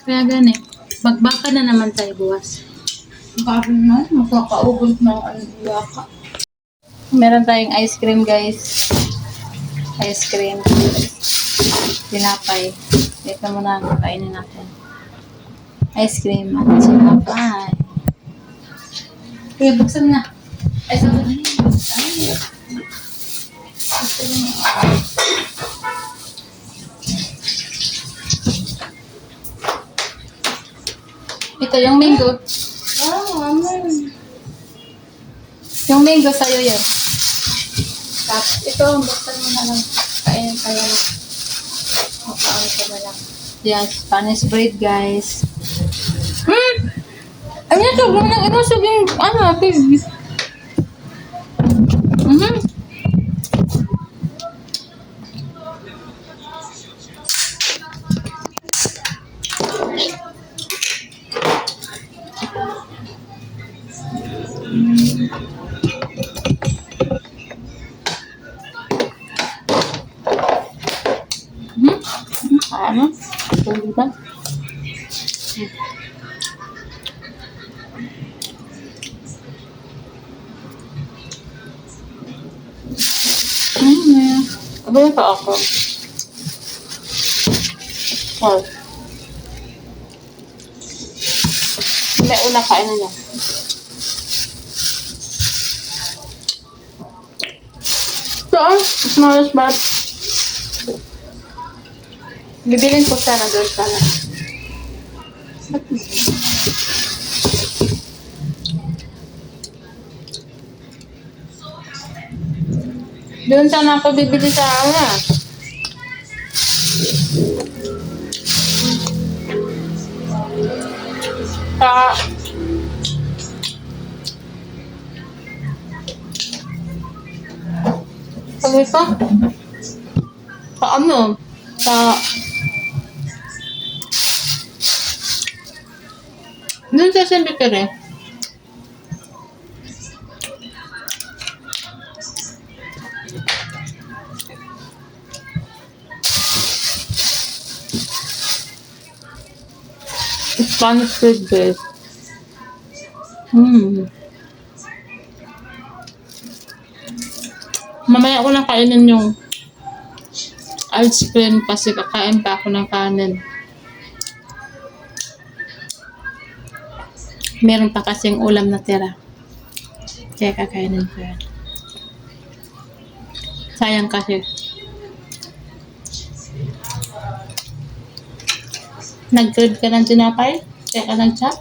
Kaya gani, magbaka na naman tayo bukas. Bakit na? Makakaubos ng aliyaka. Meron tayong ice cream, guys. Ice cream. Tinapay. Dito muna kainin natin. Ice cream at tinapay. Kaya buksan na. Ay, sabi na. Ito yung mango. Amen. Yung mango sa'yo yan. Tapos ito, buksan mo na lang. Kainin ka lang. Makain ka na lang. Yan, Spanish bread, guys. Ano ito? Ganang inusog yung pig. Ano? Tunggu ba? Abay pa ako. Oh. May una kain na niya. Saan? Smallest bat. Bibilin ko sana doon sana. Doon sana ako bibili sa ano. Sa Sabi ko? Sa ano? Doon sa cemetery. Spanish food base. Mamaya ko na kainin yung ice cream kasi kakain pa ako ng kanin. Meron pa kasing ulam na tira. Kaya kakainin ko yan. Sayang kasi. Nag-grade ka ng tinapay? Kaya ka ng chat?